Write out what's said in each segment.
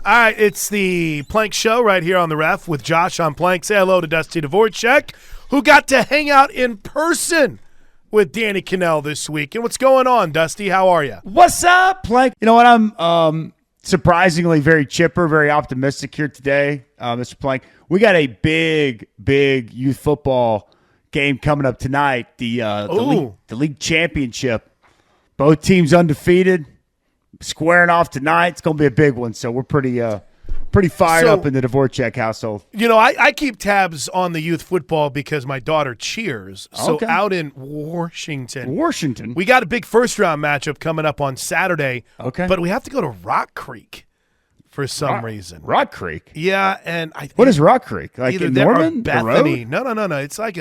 All right, it's the Plank Show right here on the Ref with Josh on Plank. Say hello to Dusty Dvoracek, who got to hang out in person with Danny Cannell this week. And what's going on, Dusty? How are you? What's up, Plank? You know what? I'm surprisingly very chipper, very optimistic here today, Mr. Plank. We got a big youth football game coming up tonight, the league championship. Both teams undefeated, squaring off tonight. It's going to be a big one, so we're pretty fired up in the Dvoracek household. You know, I keep tabs on the youth football because my daughter cheers. So out in Washington, we got a big first-round matchup coming up on Saturday. Okay. But we have to go to Rock Creek for some reason. Rock Creek? Yeah, and I think what is Rock Creek? Like either in there or Norman? Bethany. No. It's like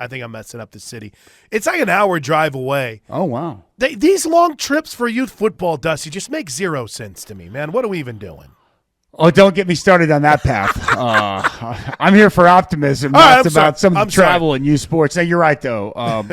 I think I'm messing up the city. It's like an hour drive away. Oh, wow. These long trips for youth football, Dusty, just make zero sense to me, man. What are we even doing? Oh, don't get me started on that path. I'm here for optimism. That's about some of the travel and youth sports. Now, you're right, though.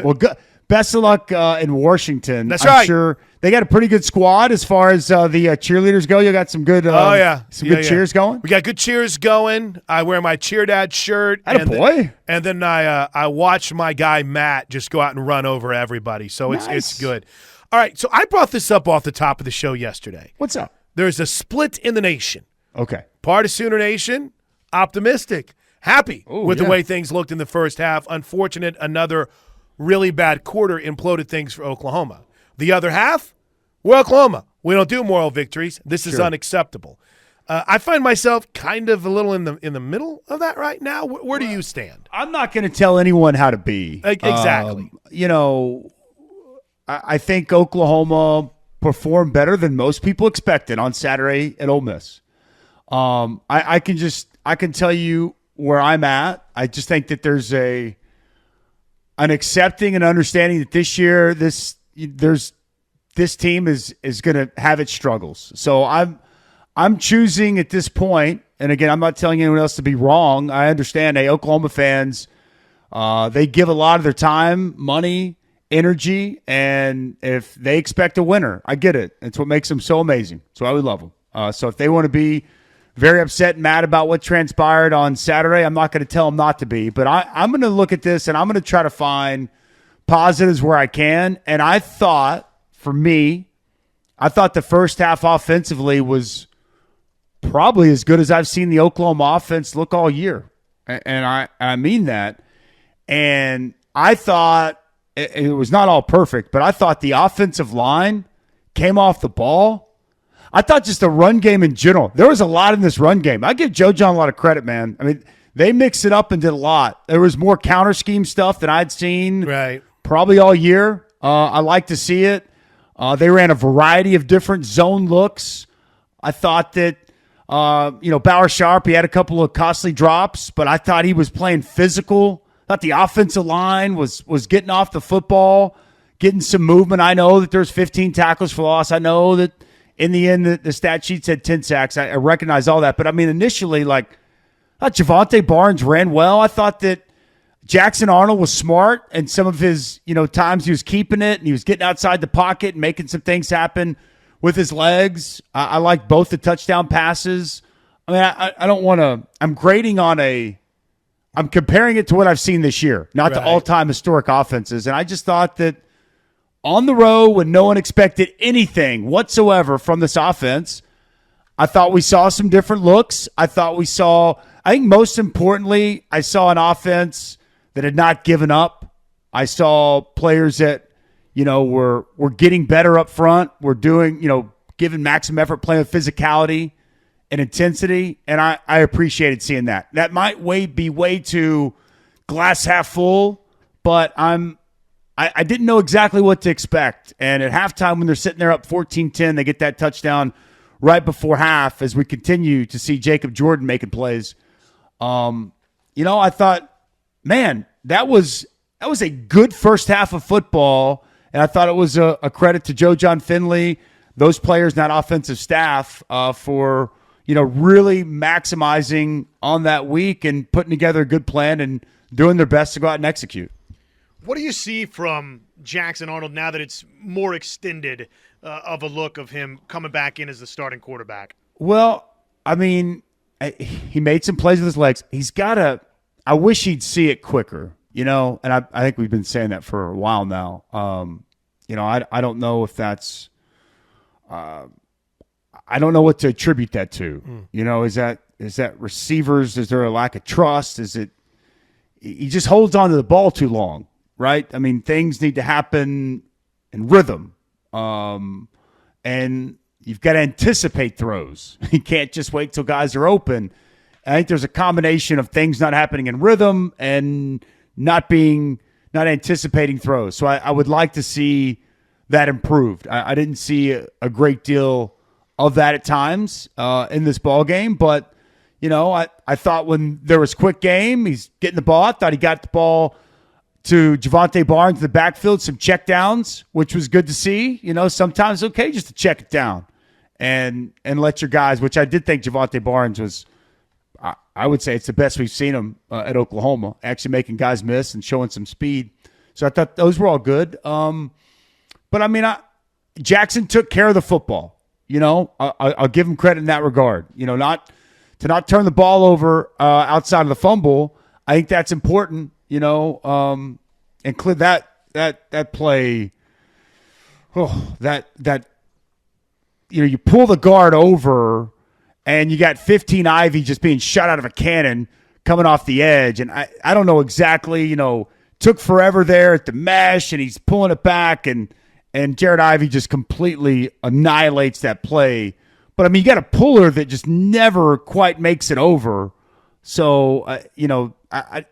Best of luck in Washington. That's right. I'm sure they got a pretty good squad as far as the cheerleaders go. You got some good good cheers going? We got good cheers going. I wear my Cheer Dad shirt. Attaboy. And then I watch my guy Matt just go out and run over everybody. So it's good. All right, so I brought this up off the top of the show yesterday. What's up? There's a split in the nation. Okay. Part of Sooner Nation, optimistic, happy with the way things looked in the first half. Unfortunate, another really bad quarter imploded things for Oklahoma. The other half, we're Oklahoma. We don't do moral victories. This is unacceptable. I find myself kind of a little in the middle of that right now. Where do you stand? I'm not going to tell anyone how to be. Exactly. I think Oklahoma performed better than most people expected on Saturday at Ole Miss. I can tell you where I'm at. I just think that there's an accepting and understanding that this year this team is going to have its struggles. So I'm choosing at this point, and again, I'm not telling anyone else to be wrong. I understand, Oklahoma fans, they give a lot of their time, money, energy, and if they expect a winner, I get it. It's what makes them so amazing. That's why we love them. So if they want to be very upset and mad about what transpired on Saturday, I'm not going to tell them not to be. But I'm going to look at this, and I'm going to try to find positives where I can. And I thought, for me, the first half offensively was probably as good as I've seen the Oklahoma offense look all year. And I mean that. And I thought it was not all perfect, but I thought the offensive line came off the ball. I thought just the run game in general, there was a lot in this run game. I give Joe John a lot of credit, man. I mean, they mixed it up and did a lot. There was more counter scheme stuff than I'd seen probably all year. I like to see it. They ran a variety of different zone looks. I thought that, Bauer Sharp, he had a couple of costly drops, but I thought he was playing physical. I thought the offensive line was getting off the football, getting some movement. I know that there's 15 tackles for loss. I know that in the end, the stat sheet said 10 sacks. I recognize all that. But, I mean, initially, I thought Javonte Barnes ran well. I thought that Jackson Arnold was smart, and some of his, times he was keeping it, and he was getting outside the pocket and making some things happen with his legs. I like both the touchdown passes. I mean, I don't want to – I'm grading on I'm comparing it to what I've seen this year, not to all-time historic offenses. And I just thought that on the road when no one expected anything whatsoever from this offense, I thought we saw some different looks. I think most importantly, I saw an offense that had not given up. I saw players that, were getting better up front. We're doing, giving maximum effort, playing with physicality and intensity, and I appreciated seeing that. That might be way too glass half full, but I didn't know exactly what to expect. And at halftime, when they're sitting there up 14-10, they get that touchdown right before half as we continue to see Jacob Jordan making plays. I thought, man, that was a good first half of football, and I thought it was a credit to Joe John Finley, those players, that offensive staff, for really maximizing on that week and putting together a good plan and doing their best to go out and execute. What do you see from Jackson Arnold now that it's more extended of a look of him coming back in as the starting quarterback? Well, I mean, he made some plays with his legs. He's got to – I wish he'd see it quicker, and I think we've been saying that for a while now. I don't know if that's I don't know what to attribute that to. Is that receivers? Is there a lack of trust? Is it he just holds on to the ball too long, right? I mean, things need to happen in rhythm. And you've got to anticipate throws. You can't just wait till guys are open. I think there's a combination of things not happening in rhythm and not anticipating throws. So I would like to see that improved. I didn't see a great deal of that at times in this ball game, but I thought when there was quick game, he's getting the ball. I thought he got the ball to Javonte Barnes in the backfield, some checkdowns, which was good to see. Sometimes it's okay just to check it down and let your guys, which I did think Javonte Barnes was, I would say it's the best we've seen him at Oklahoma, actually making guys miss and showing some speed. So I thought those were all good. But I mean, Jackson took care of the football. I'll give him credit in that regard. Not turn the ball over outside of the fumble. I think that's important. And clear that play. You pull the guard over, and you got 15 Ivy just being shot out of a cannon coming off the edge, and I don't know exactly. Took forever there at the mesh, and he's pulling it back, and Jared Ivey just completely annihilates that play. But, I mean, you got a puller that just never quite makes it over. So,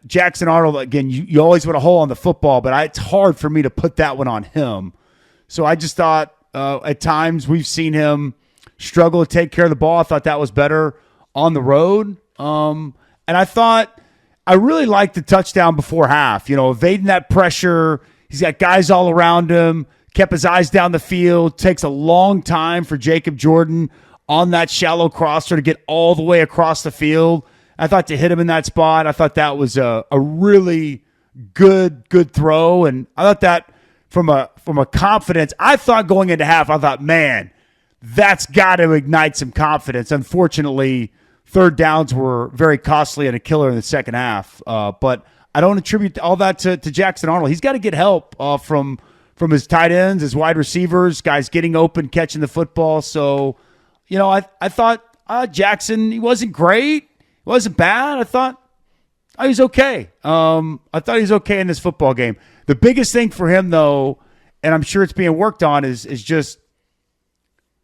Jackson Arnold, again, you always want a hole on the football, but it's hard for me to put that one on him. So I just thought at times we've seen him struggle to take care of the ball. I thought that was better on the road. And I thought I really liked the touchdown before half, evading that pressure. He's got guys all around him, kept his eyes down the field. Takes a long time for Jacob Jordan on that shallow crosser to get all the way across the field. I thought to hit him in that spot, I thought that was a really good throw. And I thought that from a confidence, I thought going into half, I thought, man, that's got to ignite some confidence. Unfortunately, third downs were very costly and a killer in the second half. But I don't attribute all that to Jackson Arnold. He's got to get help from his tight ends, his wide receivers, guys getting open, catching the football. So, I thought Jackson, he wasn't great. He wasn't bad. I thought he was okay. I thought he was okay in this football game. The biggest thing for him, though, and I'm sure it's being worked on, is just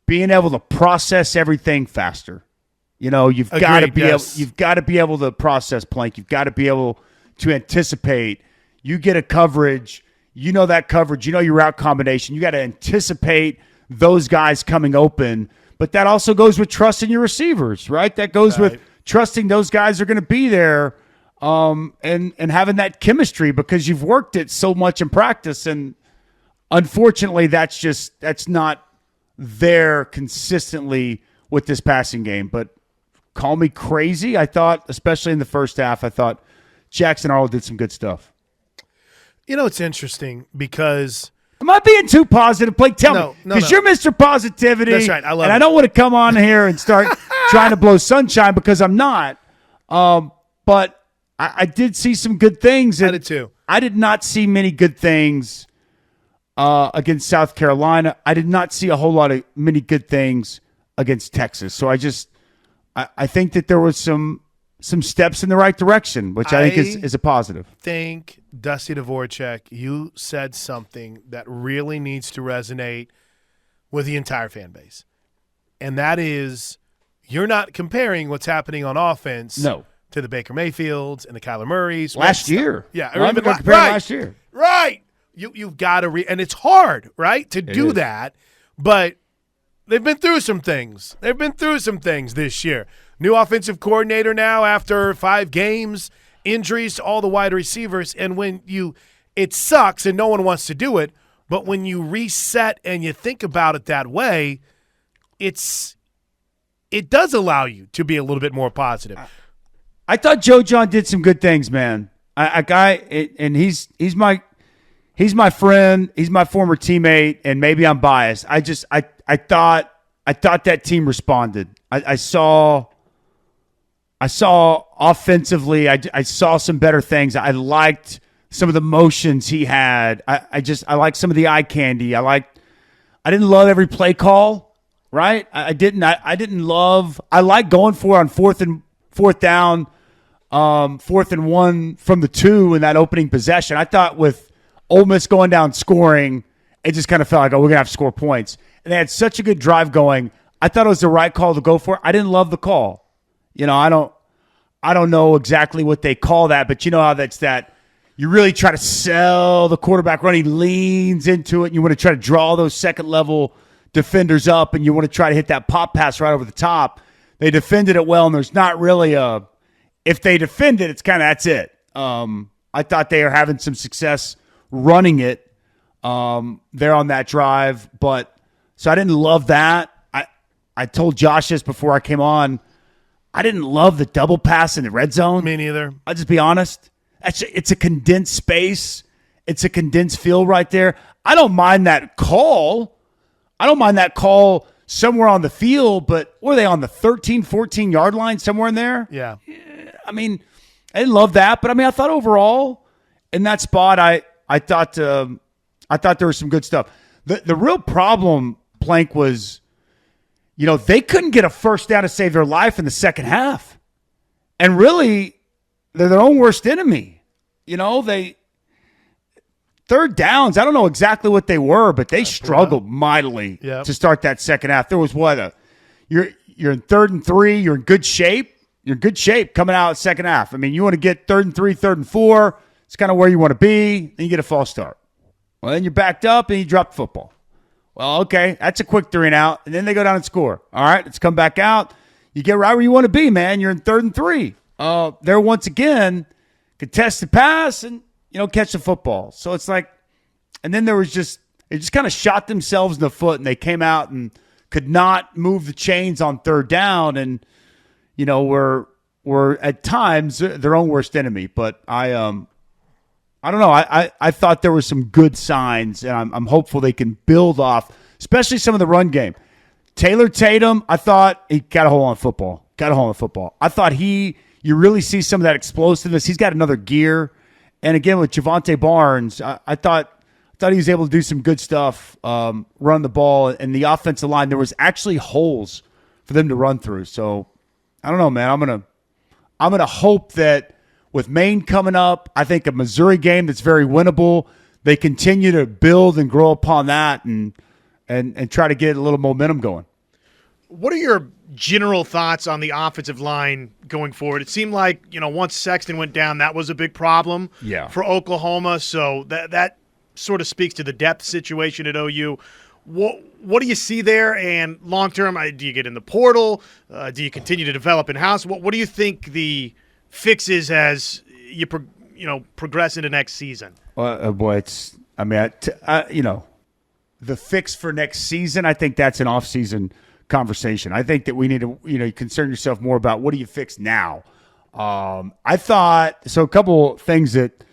being able to process everything faster. You've got to be able to process Plank. You've got to be able to anticipate. You get a coverage, that coverage, your route combination. You got to anticipate those guys coming open. But that also goes with trusting your receivers, right? That goes with trusting those guys are going to be there, and having that chemistry because you've worked it so much in practice. And unfortunately, that's not there consistently with this passing game. But call me crazy. I thought, especially in the first half, I thought Jackson Arnold did some good stuff. It's interesting because am I being too positive? Blake, tell me. Because you're Mr. Positivity. That's right. I love it. I don't want to come on here and start trying to blow sunshine because I'm not. But I did see some good things. I did too. I did not see many good things against South Carolina. I did not see a whole lot of many good things against Texas. So I think that there was some steps in the right direction, which I think is a positive. I think, Dusty Dvoracek, you said something that really needs to resonate with the entire fan base. And that is, you're not comparing what's happening on offense to the Baker Mayfields and the Kyler Murrays. Last year. Yeah. Or even last year. Right. You've got to and it's hard, right, to do that. But they've been through some things. They've been through some things this year. New offensive coordinator now after 5 games, injuries to all the wide receivers. And it sucks and no one wants to do it, but when you reset and you think about it that way, it does allow you to be a little bit more positive. I thought Joe John did some good things, man. And he's my friend, he's my former teammate, and maybe I'm biased. I thought that team responded. I saw I saw offensively, I saw some better things. I liked some of the motions he had. I liked some of the eye candy. I didn't love every play call, right? I like going for it on fourth down, 4th and 1 from the 2 in that opening possession. I thought with Ole Miss going down scoring, it just kind of felt like, we're going to have to score points. And they had such a good drive going. I thought it was the right call to go for it. I didn't love the call. I don't know exactly what they call that, but you know how that's that you really try to sell the quarterback run. He leans into it, and you want to try to draw those second-level defenders up, and you want to try to hit that pop pass right over the top. They defended it well, and there's not really if they defend it, it's kind of that's it. I thought they are having some success running it there on that drive, so I didn't love that. I told Josh this before I came on. I didn't love the double pass in the red zone. Me neither. I'll just be honest. It's a condensed space. It's a condensed field right there. I don't mind that call. Somewhere on the field, but were they on the 13, 14-yard line, somewhere in there? Yeah. I mean, I didn't love that, but I thought overall in that spot, I thought there was some good stuff. The real problem, Plank, was they couldn't get a first down to save their life in the second half. And really, they're their own worst enemy. They third downs, I don't know exactly what they were, but they struggled mightily to start that second half. There was you're in 3rd and 3, you're in good shape. You're in good shape coming out second half. You want to get 3rd and 3, 3rd and 4. It's kind of where you want to be. Then you get a false start. Well, then you're backed up and you drop the football. Well, okay, that's a quick 3 and out, and then they go down and score. All right, let's come back out. You get right where you want to be, man. You're in 3rd and 3. There once again, contest the pass and catch the football. So it's like, and then they just kind of shot themselves in the foot, and they came out and could not move the chains on 3rd down, and were at times their own worst enemy. But I don't know. I thought there were some good signs, and I'm hopeful they can build off, especially some of the run game. Taylor Tatum, I thought he got a hold on football. I thought you really see some of that explosiveness. He's got another gear. And again, with Javonte Barnes, I thought he was able to do some good stuff, run the ball. And the offensive line, there was actually holes for them to run through. So I don't know, man. I'm gonna hope that with Maine coming up, I think a Missouri game that's very winnable. They continue to build and grow upon that and try to get a little momentum going. What are your general thoughts on the offensive line going forward? It seemed like, once Sexton went down, that was a big problem for Oklahoma. So that sort of speaks to the depth situation at OU. What do you see there? And long-term, do you get in the portal? Do you continue to develop in-house? What do you think the fix is as you progress into next season? Boy, the fix for next season, I think that's an off-season conversation. I think that we need to, concern yourself more about what do you fix now. I thought so. A couple things that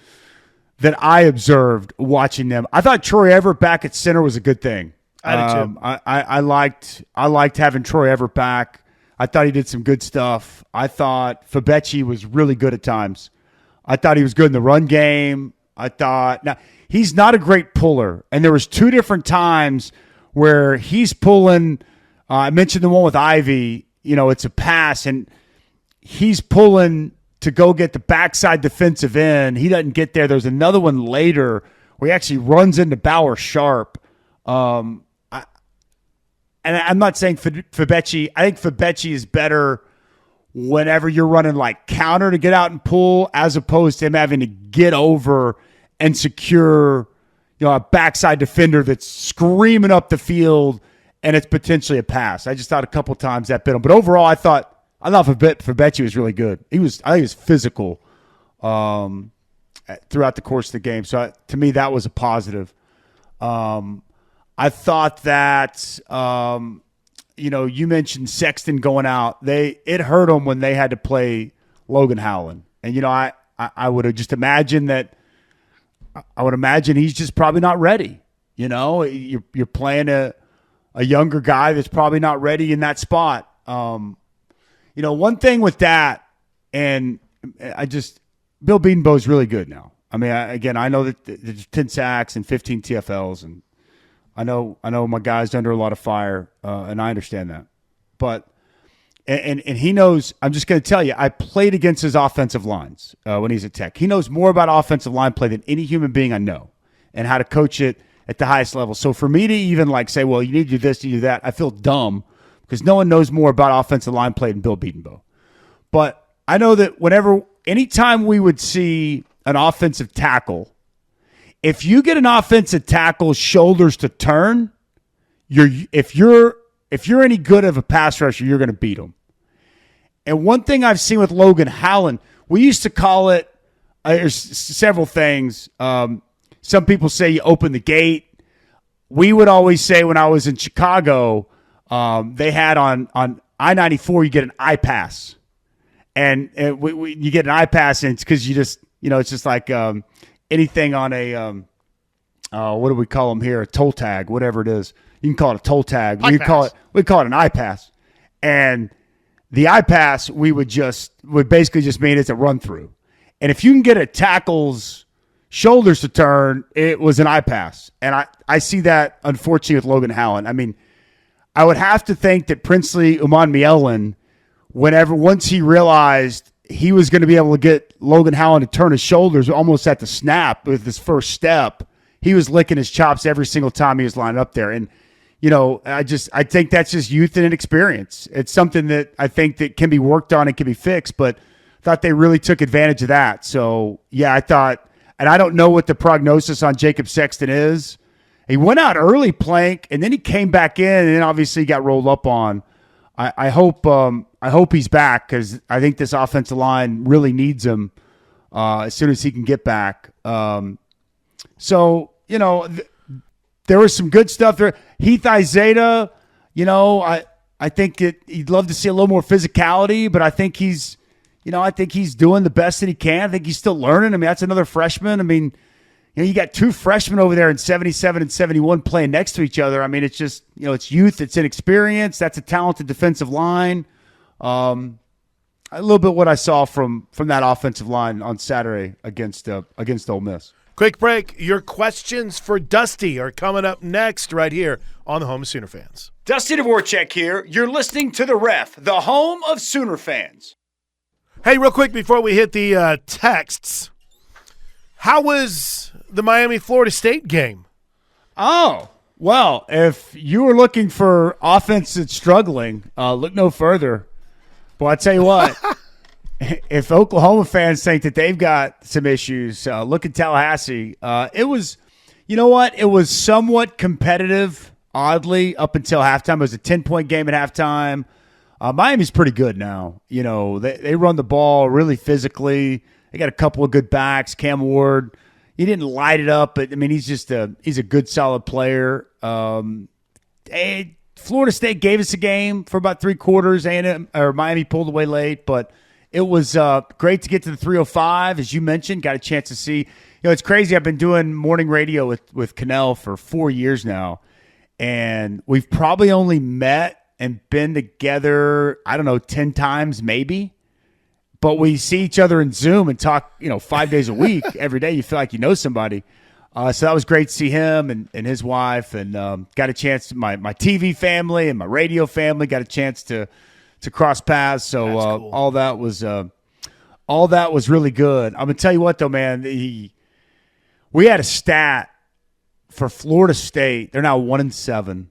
I observed watching them. I thought Troy Everett back at center was a good thing. I did too. I liked having Troy Everett back. I thought he did some good stuff. I thought Fabechi was really good at times. I thought he was good in the run game. Now he's not a great puller, and there was 2 different times where he's pulling. I mentioned the one with Ivy. It's a pass, and he's pulling to go get the backside defensive end. He doesn't get there. There's another one later where he actually runs into Bauer Sharp. And I'm not saying Fabechi. I think Fabechi is better whenever you're running like counter to get out and pull, as opposed to him having to get over and secure, a backside defender that's screaming up the field and it's potentially a pass. I just thought a couple times that bit him. But overall, I thought Fabechi was really good. I think he was physical throughout the course of the game. So to me, that was a positive. I thought that, you mentioned Sexton going out. It hurt them when they had to play Logan Howland. And, I would have just imagined that. I would imagine he's just probably not ready. You're playing a younger guy that's probably not ready in that spot. One thing with that, And Bill Bedenbaugh's really good now. I mean, I know that there's 10 sacks and 15 TFLs, and I know my guy's under a lot of fire, and I understand that. But and he knows. I'm just going to tell you, I played against his offensive lines when he's at Tech. He knows more about offensive line play than any human being I know, and how to coach it at the highest level. So for me to even say, well, you need to do this, you do that, I feel dumb because no one knows more about offensive line play than Bill Bedenbaugh. But I know that anytime we would see an offensive tackle, if you get an offensive tackle shoulders to turn, if you're any good of a pass rusher, you're going to beat them. And one thing I've seen with Logan Howland, we used to call it. There's several things. Some people say you open the gate. We would always say when I was in Chicago, they had on I-94 you get an eye pass, and you get an eye pass, and it's because you just it's just like anything on a what do we call them here? A toll tag, whatever it is. You can call it a toll tag. We call it an eye pass. And the eye pass would basically just mean it's a run through. And if you can get a tackle's shoulders to turn, it was an eye pass. And I see that unfortunately with Logan Howland. I mean, I would have to think that Princely Umanmielen, once he realized he was going to be able to get Logan Howland to turn his shoulders almost at the snap with his first step, he was licking his chops every single time he was lined up there. And, I think that's just youth and inexperience. It's something that I think that can be worked on and can be fixed, but I thought they really took advantage of that. So, yeah, I thought, and I don't know what the prognosis on Jacob Sexton is. He went out early, Plank, and then he came back in, and then obviously got rolled up on. I hope he's back because I think this offensive line really needs him as soon as he can get back. There was some good stuff there. Heath Izeda, I think he'd love to see a little more physicality, but I think he's doing the best that he can. I think he's still learning. I mean, that's another freshman. I mean, you got two freshmen over there in 77 and 71 playing next to each other. I mean, it's just, it's youth, it's inexperience. That's a talented defensive line. A little bit what I saw from that offensive line on Saturday against Ole Miss. Quick break. Your questions for Dusty are coming up next right here on the home of Sooner fans. Dusty Dvoracek here. You're listening to the Ref, the home of Sooner fans. Hey, real quick before we hit the texts, how was the Miami-Florida State game? Oh, well, if you were looking for offense that's struggling, look no further. But I tell you what, if Oklahoma fans think that they've got some issues, look at Tallahassee. It was somewhat competitive, oddly, up until halftime. It was a 10-point game at halftime. Miami's pretty good now. They run the ball really physically. They got a couple of good backs. Cam Ward, he didn't light it up, but I mean, he's a good, solid player. Florida State gave us a game for about three quarters. Miami pulled away late, but it was great to get to the 305, as you mentioned. Got a chance to see. It's crazy. I've been doing morning radio with Cannell for 4 years now, and we've probably only met and been together, 10 times maybe. But we see each other in Zoom and talk, 5 days a week. Every day you feel like you know somebody. So that was great to see him and his wife, and got a chance. My TV family and my radio family got a chance to cross paths. So cool. all that was really good. I'm gonna tell you what though, man. We had a stat for Florida State. They're now 1-7.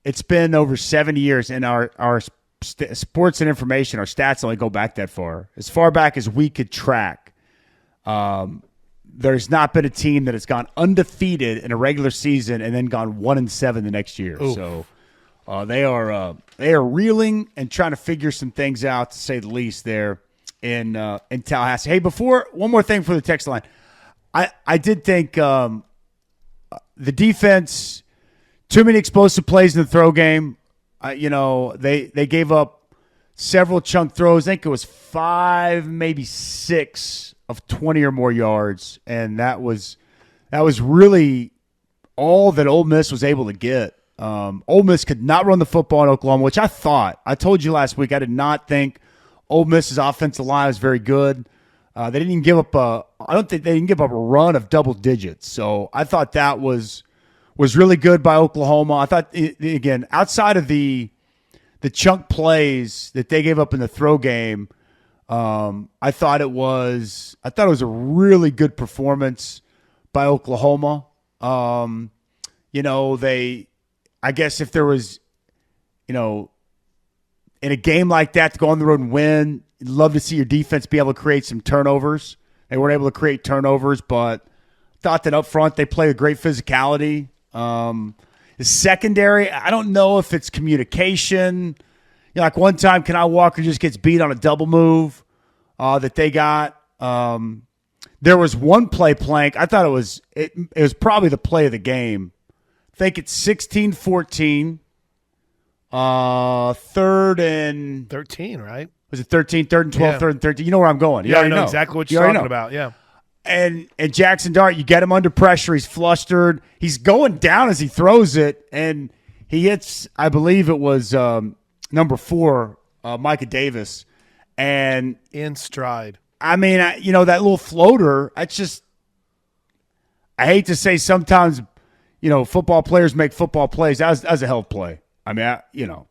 It's been over 70 years, and our sports and information, our stats only go back that far. As far back as we could track. There's not been a team that has gone undefeated in a regular season and then gone 1-7 the next year. Oof. So they are reeling and trying to figure some things out, to say the least, there in Tallahassee. Hey, one more thing for the text line. I did think the defense, too many explosive plays in the throw game. They gave up several chunk throws. I think it was 5, maybe 6 of 20 or more yards, and that was really all that Ole Miss was able to get. Ole Miss could not run the football in Oklahoma, which I told you last week, I did not think Ole Miss's offensive line was very good. They didn't even give up I don't think they didn't give up a run of double digits. So I thought that was really good by Oklahoma. I thought, again, outside of the chunk plays that they gave up in the throw game, I thought it was a really good performance by Oklahoma. I guess if there was, in a game like that to go on the road and win, you'd love to see your defense be able to create some turnovers. They weren't able to create turnovers, but thought that up front they played with great physicality. The secondary, I don't know if it's communication. Like one time, Kenai Walker just gets beat on a double move that they got. There was one play plank. I thought it was probably the play of the game. I think it's 16-14. Third and 13, right? Was it 13? Third and 12, third and 13. You know where I'm going. You I know know exactly what you're talking about. Yeah. And Jackson Dart, you get him under pressure. He's flustered. He's going down as he throws it, and he hits, I believe it was number 4, Micah Davis. And in stride. I mean, that little floater, I hate to say sometimes, football players make football plays. That was a hell of a play. I mean,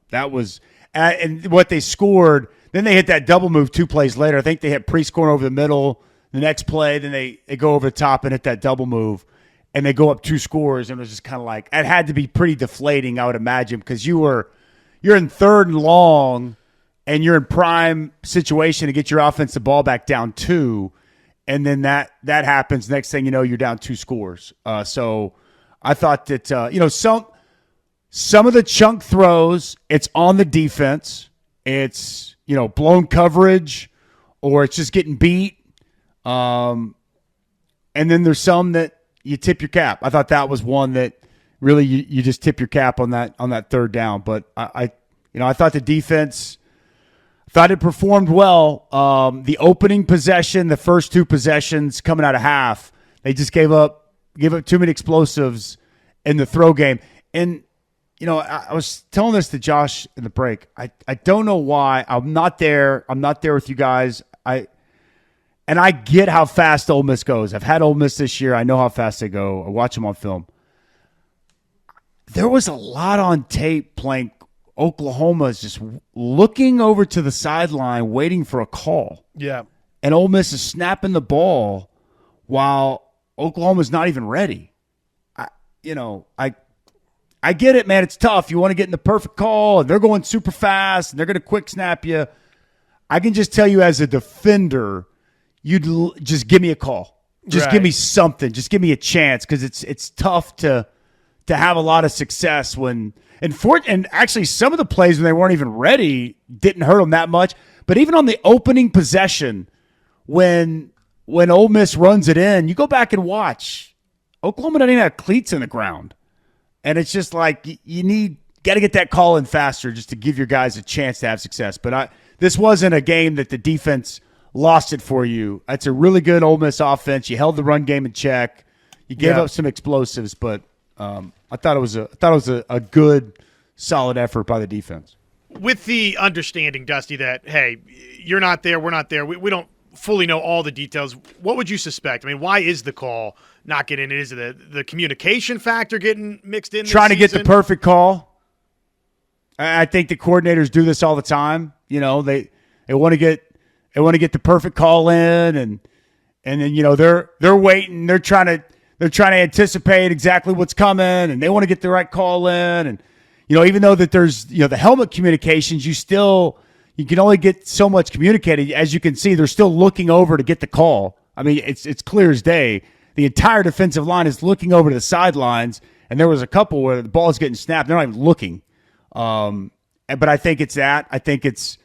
that was – and what they scored, then they hit that double move 2 plays later. I think they hit pre-scoring over the middle. The next play, then they go over the top and hit that double move, and they go up 2 scores, and it was just kind of like – it had to be pretty deflating, I would imagine, because you're in third and long, and you're in prime situation to get your offensive ball back down 2, and then that happens. Next thing you know, you're down 2 scores. So I thought that some of the chunk throws, it's on the defense. It's, blown coverage, or it's just getting beat. And then there's some that you tip your cap. I thought that was one that really you just tip your cap on that third down. But I thought the defense, thought it performed well. The opening possession, the first 2 possessions coming out of half, they just gave up too many explosives in the throw game. And I was telling this to Josh in the break. I don't know why. I'm not there with you guys. And I get how fast Ole Miss goes. I've had Ole Miss this year. I know how fast they go. I watch them on film. There was a lot on tape playing Oklahoma is just looking over to the sideline waiting for a call. Yeah. And Ole Miss is snapping the ball while Oklahoma's not even ready. I get it, man. It's tough. You want to get in the perfect call, and they're going super fast, and they're going to quick snap you. I can just tell you as a defender, you'd just give me a call. Just give me something. Just give me a chance, because it's tough to have a lot of success when and actually some of the plays when they weren't even ready didn't hurt them that much. But even on the opening possession, when Ole Miss runs it in, you go back and watch. Oklahoma doesn't even have cleats in the ground. And it's just like you got to get that call in faster just to give your guys a chance to have success. But this wasn't a game that the defense lost it for you. It's a really good Ole Miss offense. You held the run game in check. You gave up some explosives, but I thought it was a good, solid effort by the defense. With the understanding, Dusty, that hey, you're not there, we're not there. We don't fully know all the details. What would you suspect? I mean, why is the call not getting? Is it the communication factor getting mixed in? Trying to get the perfect call. I think the coordinators do this all the time. They want to get the perfect call in, and then they're waiting. They're trying to anticipate exactly what's coming, and they want to get the right call in. And even though that there's the helmet communications, you can only get so much communicated. As you can see, they're still looking over to get the call. I mean, it's clear as day. The entire defensive line is looking over to the sidelines, and there was a couple where the ball is getting snapped. They're not even looking. But I think it's that. I think it's,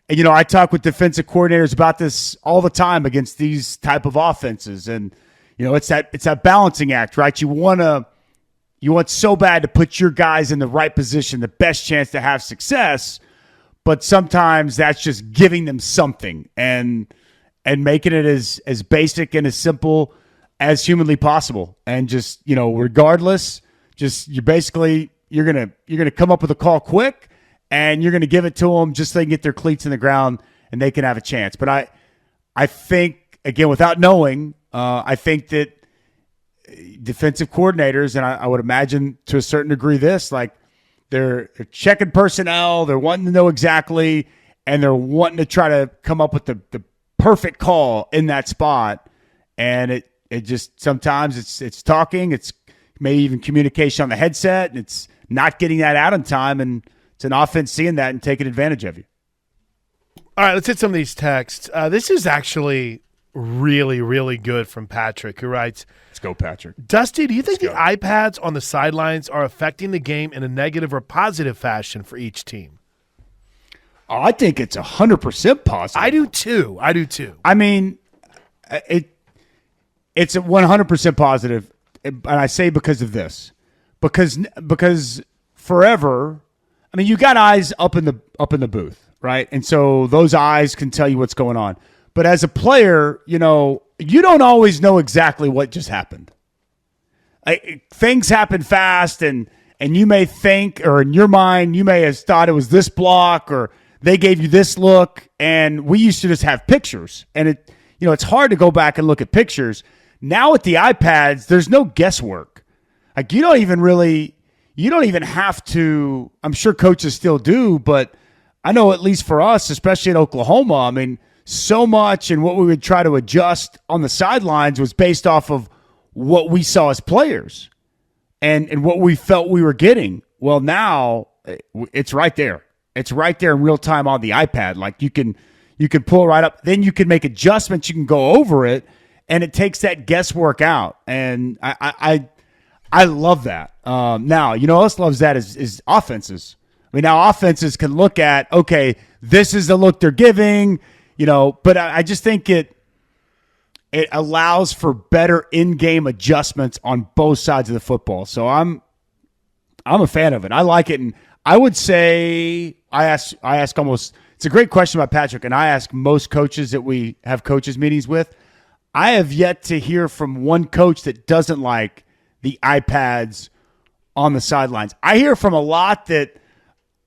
and I talk with defensive coordinators about this all the time against these type of offenses, and it's that balancing act, right? You want so bad to put your guys in the right position, the best chance to have success. But sometimes that's just giving them something and making it as basic and as simple as humanly possible. And just, regardless, just you're gonna come up with a call quick, and you're gonna give it to them just so they can get their cleats in the ground and they can have a chance. But I think, again, without knowing, I think that defensive coordinators, and I would imagine to a certain degree this, like they're checking personnel, they're wanting to know exactly, and they're wanting to try to come up with the perfect call in that spot. And it just sometimes it's talking, it's maybe even communication on the headset, and it's not getting that out in time, and it's an offense seeing that and taking advantage of you. All right, let's hit some of these texts. This is actually really, really good from Patrick, who writes, Let's go, Patrick. Dusty, do you think the iPads on the sidelines are affecting the game in a negative or positive fashion for each team? Oh, I think it's 100% positive. I do too. I mean, it's 100% positive, and I say because of this, because forever, I mean, you got eyes up in the booth, right? And so those eyes can tell you what's going on. But as a player, you don't always know exactly what just happened. Things happen fast, and you may think, or in your mind, you may have thought it was this block, or they gave you this look, and we used to just have pictures. And it's hard to go back and look at pictures. Now with the iPads, there's no guesswork. Like you don't even have to, I'm sure coaches still do, but I know at least for us, especially in Oklahoma, I mean, so much and what we would try to adjust on the sidelines was based off of what we saw as players and what we felt we were getting. Well, now it's right there. It's right there in real time on the iPad. Like you can pull it right up. Then you can make adjustments. You can go over it, and it takes that guesswork out. And I love that. Now, who else loves that is offenses. I mean, now offenses can look at, okay, this is the look they're giving, but I just think it allows for better in-game adjustments on both sides of the football. So I'm a fan of it. I like it. And I would say I ask almost, it's a great question by Patrick, and I ask most coaches that we have coaches meetings with. I have yet to hear from one coach that doesn't like the iPads on the sidelines. I hear from a lot that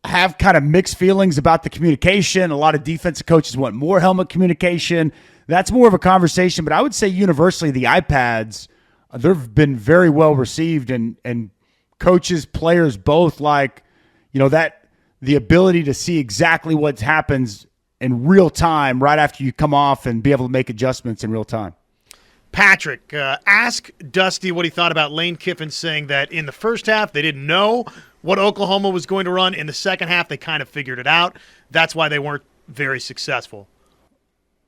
have kind of mixed feelings about the communication. A lot of defensive coaches want more helmet communication. That's more of a conversation, but I would say universally the iPads, they've been very well received, and coaches, players both like, that the ability to see exactly what happens in real time right after you come off and be able to make adjustments in real time. Patrick, ask Dusty what he thought about Lane Kiffin saying that in the first half they didn't know what Oklahoma was going to run. In the second half, they kind of figured it out. That's why they weren't very successful.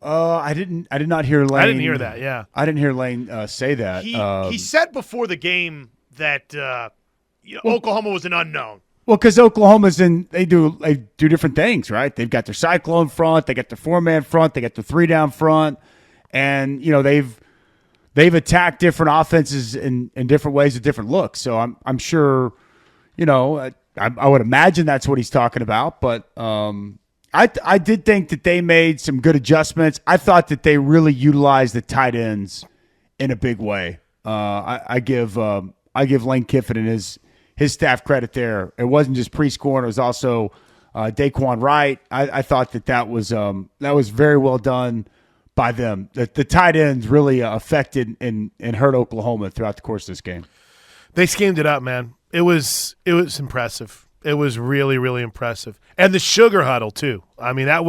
I did not hear Lane. I didn't hear that. Yeah, I didn't hear Lane say that. He said before the game that Oklahoma was an unknown. Well, because Oklahoma's they do different things, right? They've got their cyclone front, they got their 4-man front, they got their 3-down front, and they've attacked different offenses in different ways with different looks. So I'm sure, I would imagine that's what he's talking about. But I did think that they made some good adjustments. I thought that they really utilized the tight ends in a big way. I give Lane Kiffin and his staff credit there. It wasn't just pre-scoring; it was also Daquan Wright. I thought that was very well done by them. The tight ends really affected and hurt Oklahoma throughout the course of this game. They schemed it up, man. It was impressive. It was really, really impressive. And the sugar huddle too. I mean, that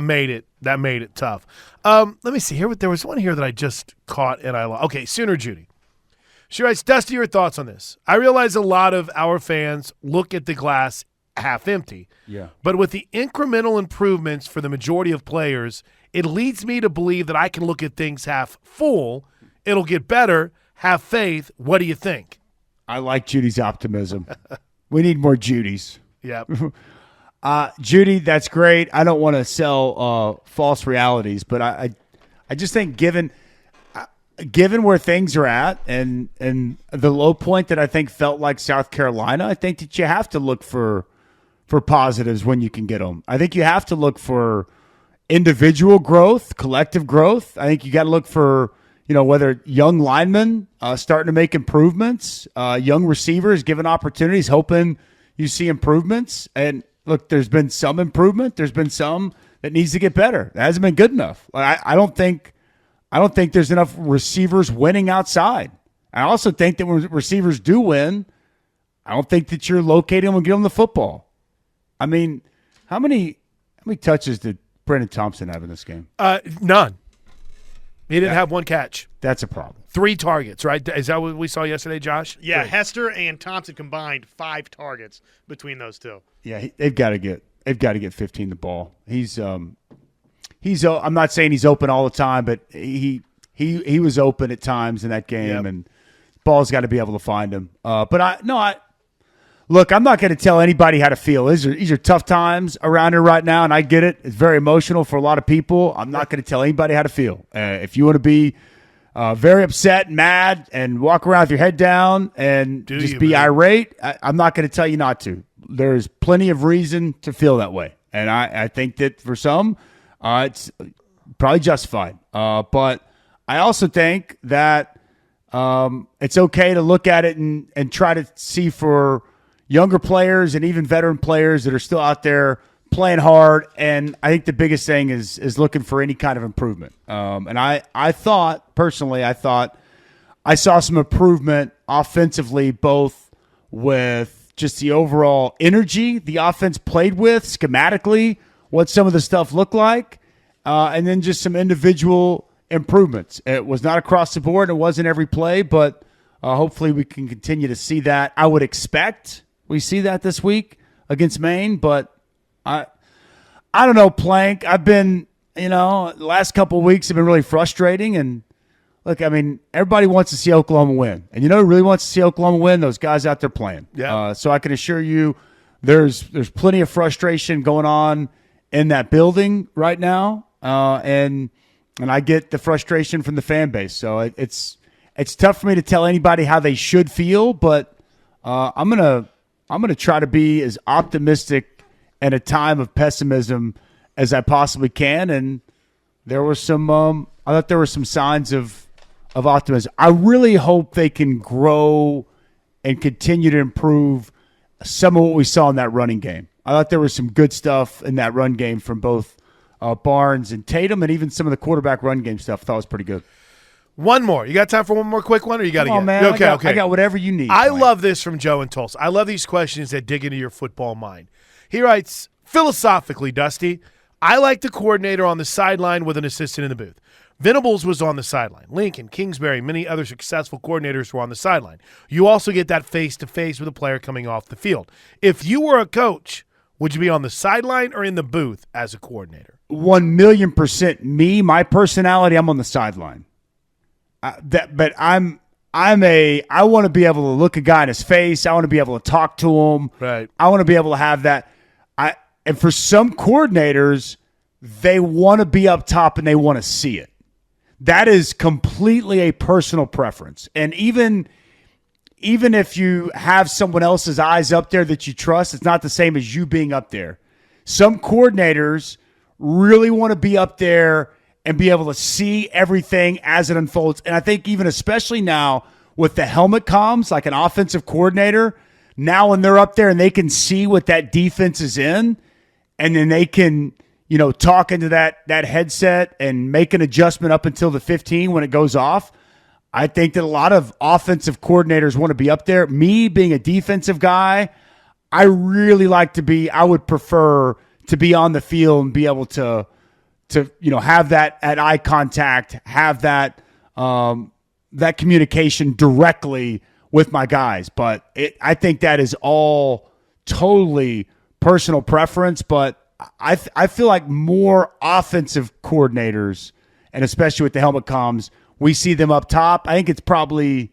made it tough. Let me see here. There was one here that I just caught and I lost. Okay, Sooner Judy. She writes, Dusty, your thoughts on this? I realize a lot of our fans look at the glass half empty. Yeah. But with the incremental improvements for the majority of players, it leads me to believe that I can look at things half full. It'll get better. Have faith. What do you think? I like Judy's optimism. We need more Judys. Yeah. Judy, that's great. I don't want to sell false realities, but I just think given where things are at and the low point that I think felt like South Carolina, I think that you have to look for positives when you can get them. I think you have to look for individual growth, collective growth. I think you got to look for, whether young linemen starting to make improvements, young receivers given opportunities, hoping you see improvements. And look, there's been some improvement. There's been some that needs to get better. That hasn't been good enough. I don't think there's enough receivers winning outside. I also think that when receivers do win, I don't think that you're locating them and giving them the football. I mean, how many touches did Brendan Thompson have in this game? None. He didn't have one catch. That's a problem. 3 targets, right? Is that what we saw yesterday, Josh? Yeah, 3. Hester and Thompson combined 5 targets between those two. Yeah, they've got to get 15 the ball. He's I'm not saying he's open all the time, but he was open at times in that game, and ball's got to be able to find him. Look, I'm not going to tell anybody how to feel. These are tough times around here right now, and I get it. It's very emotional for a lot of people. I'm not going to tell anybody how to feel. If you want to be very upset, mad, and walk around with your head down and be irate, I'm not going to tell you not to. There's plenty of reason to feel that way, and I think that for some, it's probably justified. But I also think that it's okay to look at it and try to see for younger players and even veteran players that are still out there playing hard. And I think the biggest thing is looking for any kind of improvement. And I thought, personally, I saw some improvement offensively, both with just the overall energy the offense played with, schematically, what some of the stuff looked like, and then just some individual improvements. It was not across the board. It wasn't every play, but hopefully we can continue to see that. I would expect we see that this week against Maine, but I don't know, Plank. I've been, the last couple of weeks have been really frustrating. And look, I mean, everybody wants to see Oklahoma win. And who really wants to see Oklahoma win? Those guys out there playing. Yeah. So I can assure you there's plenty of frustration going on in that building right now. And I get the frustration from the fan base. So it's tough for me to tell anybody how they should feel, but I'm gonna try to be as optimistic in a time of pessimism as I possibly can. And there were some, I thought there were some signs of optimism. I really hope they can grow and continue to improve some of what we saw in that running game. I thought there was some good stuff in that run game from both Barnes and Tatum, and even some of the quarterback run game stuff I thought was pretty good. One more. You got time for one more quick one, or you got to get? Man, okay. I got whatever you need. I love this from Joe in Tulsa. I love these questions that dig into your football mind. He writes, philosophically, Dusty, I like the coordinator on the sideline with an assistant in the booth. Venables was on the sideline. Lincoln, Kingsbury, many other successful coordinators were on the sideline. You also get that face-to-face with a player coming off the field. If you were a coach, would you be on the sideline or in the booth as a coordinator? 1,000,000% me, my personality, I'm on the sideline. But I want to be able to look a guy in his face. I want to be able to talk to him. Right. I want to be able to have that. And for some coordinators, they want to be up top and they want to see it. That is completely a personal preference. And even if you have someone else's eyes up there that you trust, it's not the same as you being up there. Some coordinators really want to be up there and be able to see everything as it unfolds. And I think even especially now with the helmet comms, like an offensive coordinator, now when they're up there and they can see what that defense is in, and then they can, talk into that headset and make an adjustment up until the 15 when it goes off. I think that a lot of offensive coordinators want to be up there. Me being a defensive guy, I would prefer to be on the field and be able to have that at eye contact, have that that communication directly with my guys. But I think that is all totally personal preference. But I feel like more offensive coordinators, and especially with the helmet comms, we see them up top. I think it's probably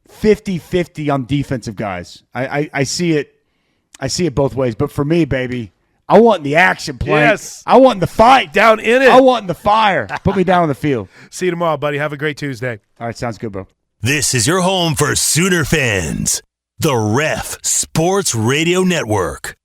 50-50 on defensive guys. I see it both ways. But for me, baby, I want the action play. Yes. I want the fight. Down in it. I want the fire. Put me down on the field. See you tomorrow, buddy. Have a great Tuesday. All right, sounds good, bro. This is your home for Sooner fans. The Ref Sports Radio Network.